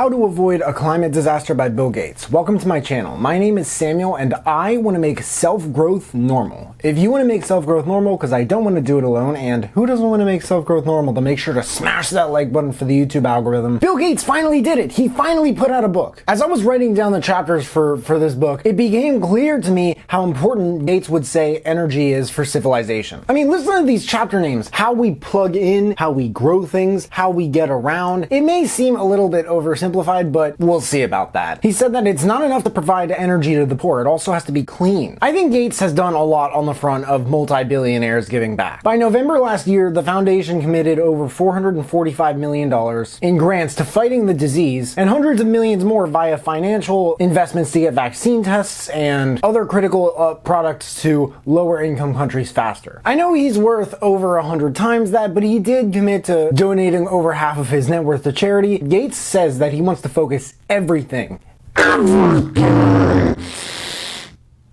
How to Avoid a Climate Disaster by Bill Gates. Welcome to my channel. My name is Samuel and I want to make self-growth normal. If you want to make self-growth normal, because I don't want to do it alone, and who doesn't want to make self-growth normal, then make sure to smash that like button for the YouTube algorithm. Bill Gates finally did it. He finally put out a book. As I was writing down the chapters for this book, it became clear to me how important Gates would say energy is for civilization. I mean, listen to these chapter names. How we plug in, how we grow things, how we get around. It may seem a little bit oversimplified, but we'll see about that. He said that it's not enough to provide energy to the poor, it also has to be clean. I think Gates has done a lot on the front of multi-billionaires giving back. By November last year, the foundation committed over $445 million in grants to fighting the disease, and hundreds of millions more via financial investments to get vaccine tests and other critical products to lower income countries faster. I know he's worth over 100 times that, but he did commit to donating over half of his net worth to charity. Gates says that he wants to focus everything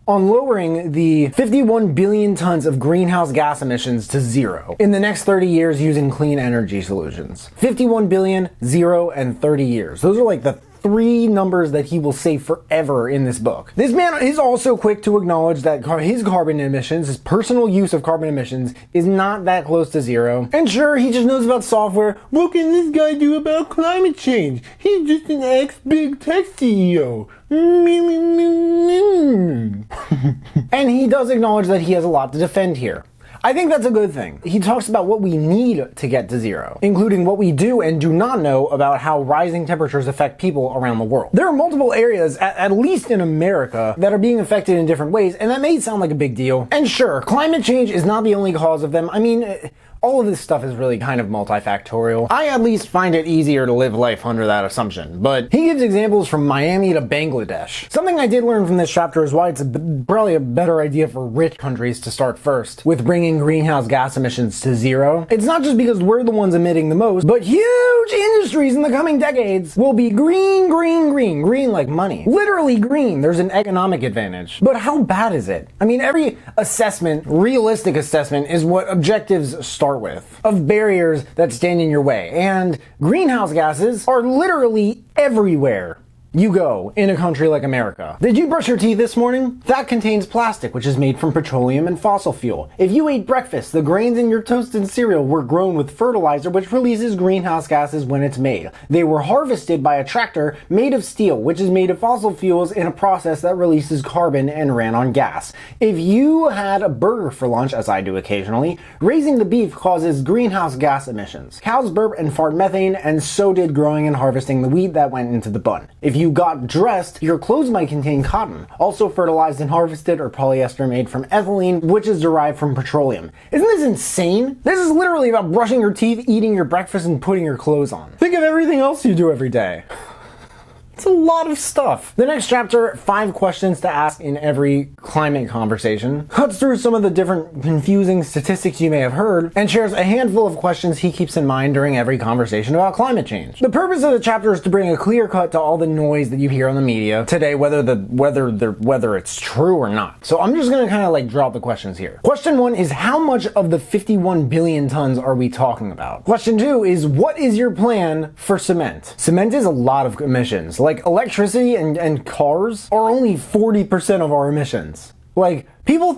on lowering the 51 billion tons of greenhouse gas emissions to zero in the next 30 years using clean energy solutions. 51 billion, 0, and 30 years. Those are like the three numbers that he will say forever in this book. This man is also quick to acknowledge that his carbon emissions, his personal use of carbon emissions, is not that close to zero. And sure, he just knows about software. What can this guy do about climate change? He's just an ex-big tech CEO. And he does acknowledge that he has a lot to defend here. I think that's a good thing. He talks about what we need to get to zero, including what we do and do not know about how rising temperatures affect people around the world. There are multiple areas, at least in America, that are being affected in different ways, and that may sound like a big deal. And sure, climate change is not the only cause of them. I mean, all of this stuff is really kind of multifactorial. I at least find it easier to live life under that assumption, but he gives examples from Miami to Bangladesh. Something I did learn from this chapter is why it's probably a better idea for rich countries to start first with bringing greenhouse gas emissions to zero. It's not just because we're the ones emitting the most, but huge industries in the coming decades will be green like money. Literally green. There's an economic advantage. But how bad is it? I mean, every assessment, realistic assessment, is what objectives start with, of barriers that stand in your way. And greenhouse gases are literally everywhere you go in a country like America. Did you brush your teeth this morning? That contains plastic, which is made from petroleum and fossil fuel. If you ate breakfast, the grains in your toasted cereal were grown with fertilizer, which releases greenhouse gases when it's made. They were harvested by a tractor made of steel, which is made of fossil fuels in a process that releases carbon and ran on gas. If you had a burger for lunch, as I do occasionally, raising the beef causes greenhouse gas emissions. Cows burp and fart methane, and so did growing and harvesting the wheat that went into the bun. If you got dressed, your clothes might contain cotton, also fertilized and harvested, or polyester made from ethylene, which is derived from petroleum. Isn't this insane? This is literally about brushing your teeth, eating your breakfast, and putting your clothes on. Think of everything else you do every day. It's a lot of stuff. The next chapter, 5 questions to ask in every climate conversation, cuts through some of the different confusing statistics you may have heard, and shares a handful of questions he keeps in mind during every conversation about climate change. The purpose of the chapter is to bring a clear cut to all the noise that you hear on the media today, whether it's true or not. So I'm just gonna kind of like drop the questions here. Question 1 is, how much of the 51 billion tons are we talking about? Question 2 is, what is your plan for cement? Cement is a lot of emissions. Like electricity and cars are only 40% of our emissions. Like, people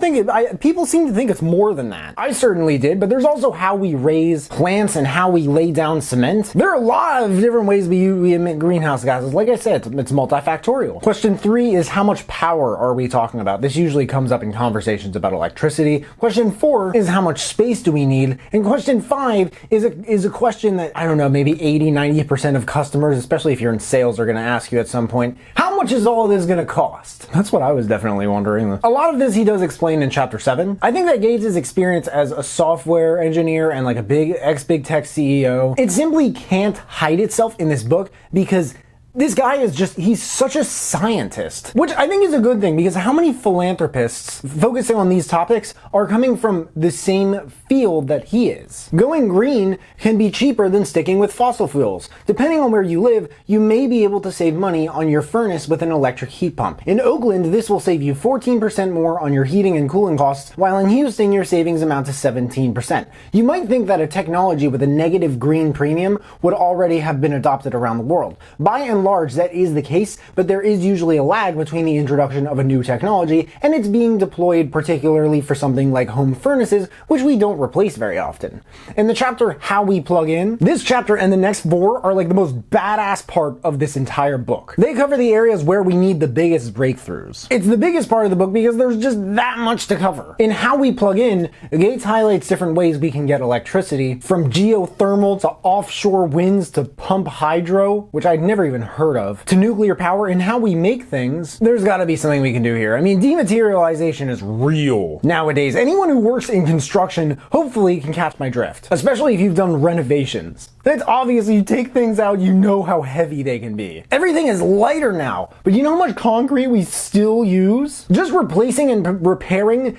seem to think it's more than that. I certainly did, but there's also how we raise plants and how we lay down cement. There are a lot of different ways we emit greenhouse gases. Like I said, it's multifactorial. Question 3 is, how much power are we talking about? This usually comes up in conversations about electricity. Question 4 is, how much space do we need? And question 5 is a question that, I don't know, maybe 80-90% of customers, especially if you're in sales, are gonna ask you at some point. How much is all this gonna cost? That's what I was definitely wondering. A lot of this he does explain in chapter 7. I think that Gates' experience as a software engineer and like a big tech CEO, it simply can't hide itself in this book because this guy is he's such a scientist, which I think is a good thing, because how many philanthropists focusing on these topics are coming from the same field that he is? Going green can be cheaper than sticking with fossil fuels. Depending on where you live, you may be able to save money on your furnace with an electric heat pump. In Oakland, this will save you 14% more on your heating and cooling costs, while in Houston, your savings amount to 17%. You might think that a technology with a negative green premium would already have been adopted around the world. By and and large, that is the case, but there is usually a lag between the introduction of a new technology and it's being deployed, particularly for something like home furnaces, which we don't replace very often. In the chapter How We Plug In, this chapter and the next 4 are like the most badass part of this entire book. They cover the areas where we need the biggest breakthroughs. It's the biggest part of the book because there's just that much to cover. In How We Plug In, Gates highlights different ways we can get electricity, from geothermal to offshore winds to pump hydro, which I'd never even heard of, to nuclear power. And how we make things. There's gotta be something we can do here. I mean, dematerialization is real nowadays. Anyone who works in construction hopefully can catch my drift, especially if you've done renovations. It's obvious you take things out, you know how heavy they can be. Everything is lighter now, but you know how much concrete we still use? Just replacing and repairing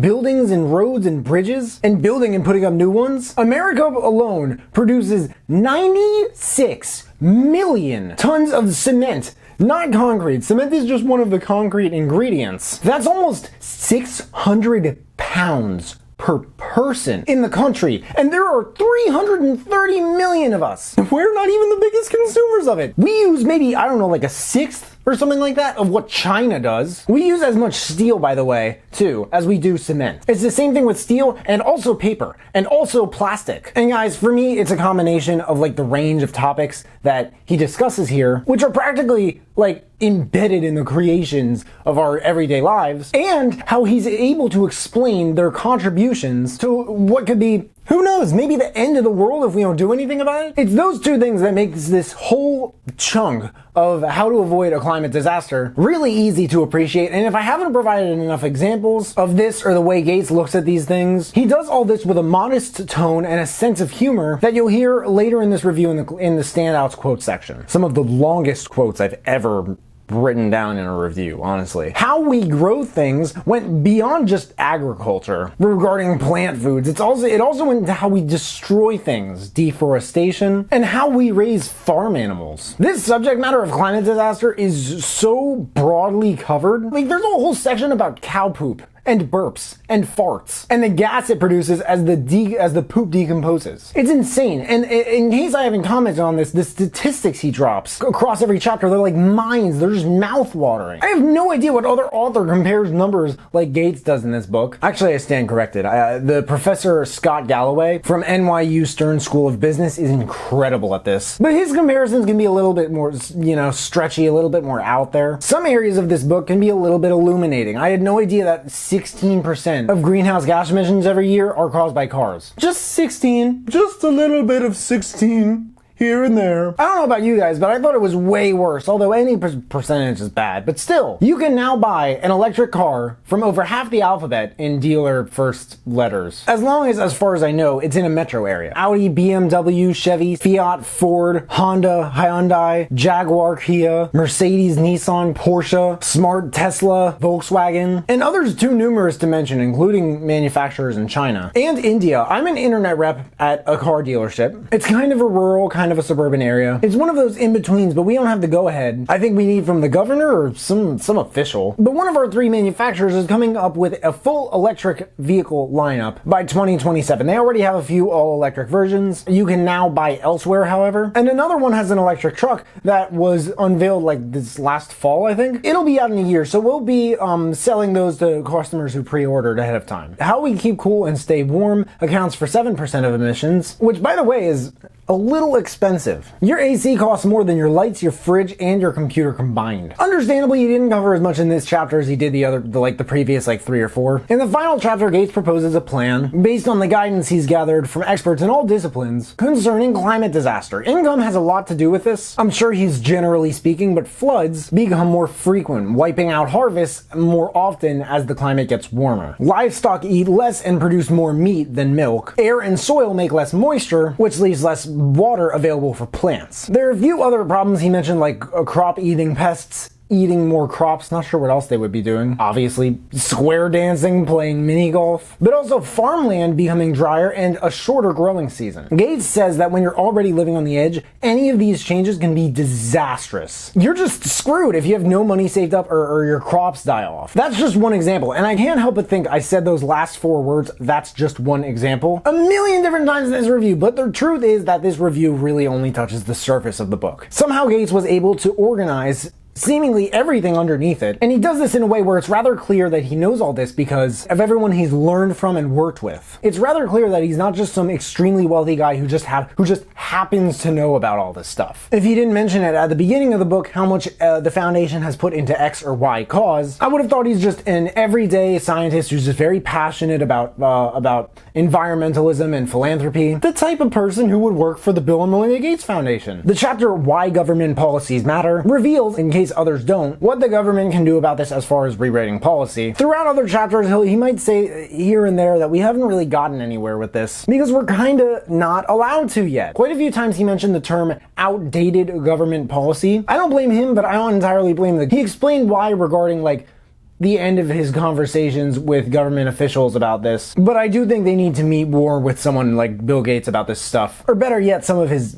buildings and roads and bridges, and building and putting up new ones? America alone produces 96 million tons of cement. Not concrete. Cement is just one of the concrete ingredients. That's almost 600 pounds per person in the country, and there are 330 million of us. We're not even the biggest consumers of it. We use maybe, I don't know, like a sixth or something like that of what China does. We use as much steel, by the way, too, as we do cement. It's the same thing with steel and also paper and also plastic. And guys, for me, it's a combination of like the range of topics that he discusses here, which are practically like embedded in the creations of our everyday lives, and how he's able to explain their contributions to what could be, who knows, maybe the end of the world if we don't do anything about it. It's those two things that make this whole chunk of how to avoid a climate disaster really easy to appreciate. And if I haven't provided enough examples of this or the way Gates looks at these things, he does all this with a modest tone and a sense of humor that you'll hear later in this review in the standouts quote section. Some of the longest quotes I've ever written down in a review, honestly. How we grow things went beyond just agriculture regarding plant foods. It also went into how we destroy things, deforestation, and how we raise farm animals. This subject matter of climate disaster is so broadly covered. Like, there's a whole section about cow poop and burps and farts and the gas it produces as the poop decomposes. It's insane. And in case I haven't commented on this, the statistics he drops across every chapter, they're like mines. They're just mouth-watering. I have no idea what other author compares numbers like Gates does in this book. Actually, I stand corrected. The professor Scott Galloway from NYU Stern School of Business is incredible at this. But his comparisons can be a little bit more, stretchy, a little bit more out there. Some areas of this book can be a little bit illuminating. I had no idea that 16% of greenhouse gas emissions every year are caused by cars. Just 16. Just a little bit of 16. Here and there. I don't know about you guys, but I thought it was way worse, although any percentage is bad. But still, you can now buy an electric car from over half the alphabet in dealer first letters. As long as far as I know, it's in a metro area. Audi, BMW, Chevy, Fiat, Ford, Honda, Hyundai, Jaguar, Kia, Mercedes, Nissan, Porsche, Smart, Tesla, Volkswagen, and others too numerous to mention, including manufacturers in China and India. I'm an internet rep at a car dealership. It's kind of a rural, kind of a suburban area. It's one of those in-betweens, but we don't have the go-ahead I think we need from the governor or some official. But one of our 3 manufacturers is coming up with a full electric vehicle lineup by 2027. They already have a few all-electric versions you can now buy elsewhere, however. And another one has an electric truck that was unveiled like this last fall, I think. It'll be out in a year, so we'll be selling those to customers who pre-ordered ahead of time. How we keep cool and stay warm accounts for 7% of emissions, which, by the way, is a little expensive. Your AC costs more than your lights, your fridge, and your computer combined. Understandably, he didn't cover as much in this chapter as he did the previous 3 or 4. In the final chapter, Gates proposes a plan based on the guidance he's gathered from experts in all disciplines concerning climate disaster. Income has a lot to do with this. I'm sure he's generally speaking, but floods become more frequent, wiping out harvests more often as the climate gets warmer. Livestock eat less and produce more meat than milk. Air and soil make less moisture, which leaves less water available for plants. There are a few other problems he mentioned, like crop-eating pests eating more crops, not sure what else they would be doing. Obviously, square dancing, playing mini golf, but also farmland becoming drier and a shorter growing season. Gates says that when you're already living on the edge, any of these changes can be disastrous. You're just screwed if you have no money saved up or your crops die off. That's just one example, and I can't help but think I said those last 4 words, "that's just one example," a million different times in this review, but the truth is that this review really only touches the surface of the book. Somehow Gates was able to organize seemingly everything underneath it, and he does this in a way where it's rather clear that he knows all this because of everyone he's learned from and worked with. It's rather clear that he's not just some extremely wealthy guy who just happens to know about all this stuff. If he didn't mention it at the beginning of the book how much the Foundation has put into X or Y cause, I would have thought he's just an everyday scientist who's just very passionate about environmentalism and philanthropy, the type of person who would work for the Bill and Melinda Gates Foundation. The chapter Why Government Policies Matter reveals, in case others don't, what the government can do about this as far as rewriting policy. Throughout other chapters, he might say here and there that we haven't really gotten anywhere with this because we're kinda not allowed to yet. Quite a few times he mentioned the term outdated government policy. I don't blame him, but I don't entirely blame he explained why regarding the end of his conversations with government officials about this. But I do think they need to meet more with someone like Bill Gates about this stuff. Or better yet, some of his,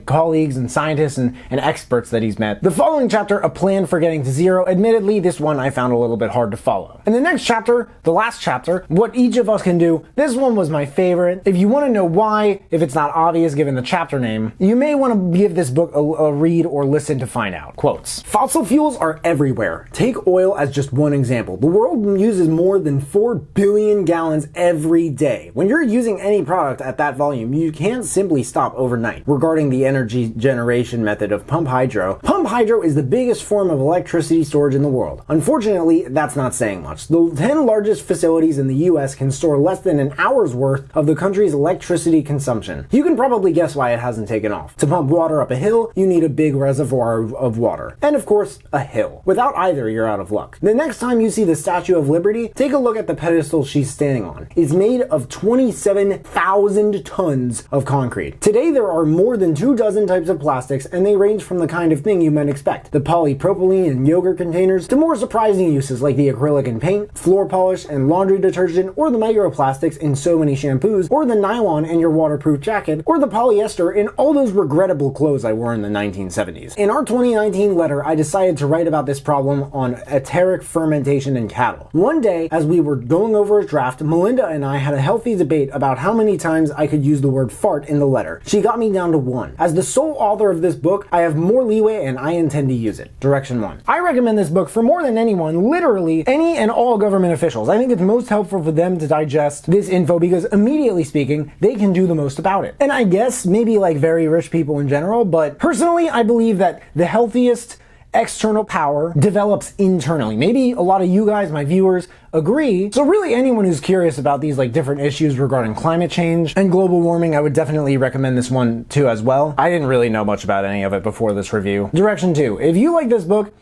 colleagues and scientists and experts that he's met. The following chapter, A Plan for Getting to Zero, admittedly, this one I found a little bit hard to follow. And the next chapter, the last chapter, What Each of Us Can Do, this one was my favorite. If you want to know why, if it's not obvious given the chapter name, you may want to give this book a read or listen to find out. Quotes. Fossil fuels are everywhere. Take oil as just one example. The world uses more than 4 billion gallons every day. When you're using any product at that volume, you can't simply stop overnight. Regarding the energy generation method of pumped hydro. Pumped hydro is the biggest form of electricity storage in the world. Unfortunately, that's not saying much. The 10 largest facilities in the US can store less than an hour's worth of the country's electricity consumption. You can probably guess why it hasn't taken off. To pump water up a hill, you need a big reservoir of water. And of course, a hill. Without either, you're out of luck. The next time you see the Statue of Liberty, take a look at the pedestal she's standing on. It's made of 27,000 tons of concrete. Today, there are more than 2 dozen types of plastics, and they range from the kind of thing you might expect, the polypropylene in yogurt containers, to more surprising uses like the acrylic in paint, floor polish and laundry detergent, or the microplastics in so many shampoos, or the nylon in your waterproof jacket, or the polyester in all those regrettable clothes I wore in the 1970s. In our 2019 letter, I decided to write about this problem on enteric fermentation in cattle. One day, as we were going over a draft, Melinda and I had a healthy debate about how many times I could use the word fart in the letter. She got me down to 1. As the sole author of this book, I have more leeway and I intend to use it. Direction 1. I recommend this book for more than anyone, literally any and all government officials. I think it's most helpful for them to digest this info because immediately speaking, they can do the most about it. And I guess maybe very rich people in general, but personally, I believe that the healthiest external power develops internally. Maybe a lot of you guys, my viewers, agree. So really anyone who's curious about these different issues regarding climate change and global warming, I would definitely recommend this one too as well. I didn't really know much about any of it before this review. Direction 2. If you like this book,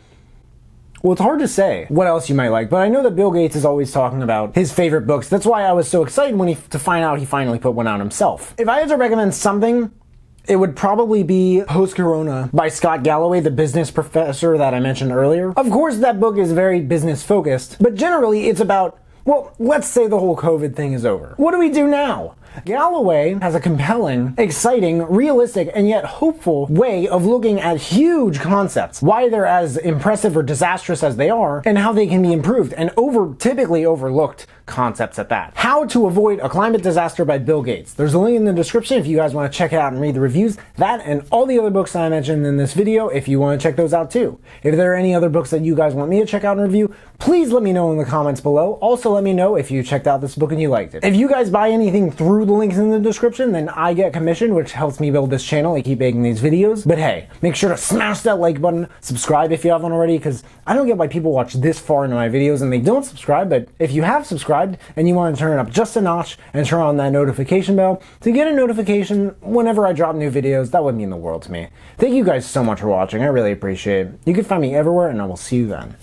well, it's hard to say what else you might like, but I know that Bill Gates is always talking about his favorite books. That's why I was so excited to find out he finally put one out himself. If I had to recommend something, it would probably be Post-Corona by Scott Galloway, the business professor that I mentioned earlier. Of course, that book is very business focused, but generally it's about, well, let's say the whole COVID thing is over. What do we do now? Galloway has a compelling, exciting, realistic, and yet hopeful way of looking at huge concepts, why they're as impressive or disastrous as they are, and how they can be improved, and typically overlooked concepts at that. How to Avoid a Climate Disaster by Bill Gates. There's a link in the description if you guys want to check it out and read the reviews. That and all the other books that I mentioned in this video if you want to check those out too. If there are any other books that you guys want me to check out and review, please let me know in the comments below. Also let me know if you checked out this book and you liked it. If you guys buy anything through the links in the description, then I get commission, which helps me build this channel and keep making these videos. But hey, make sure to smash that like button, subscribe if you haven't already, because I don't get why people watch this far into my videos and they don't subscribe. But if you have subscribed and you want to turn it up just a notch and turn on that notification bell to get a notification whenever I drop new videos, that would mean the world to me. Thank you guys so much for watching. I really appreciate it. You can find me everywhere and I will see you then.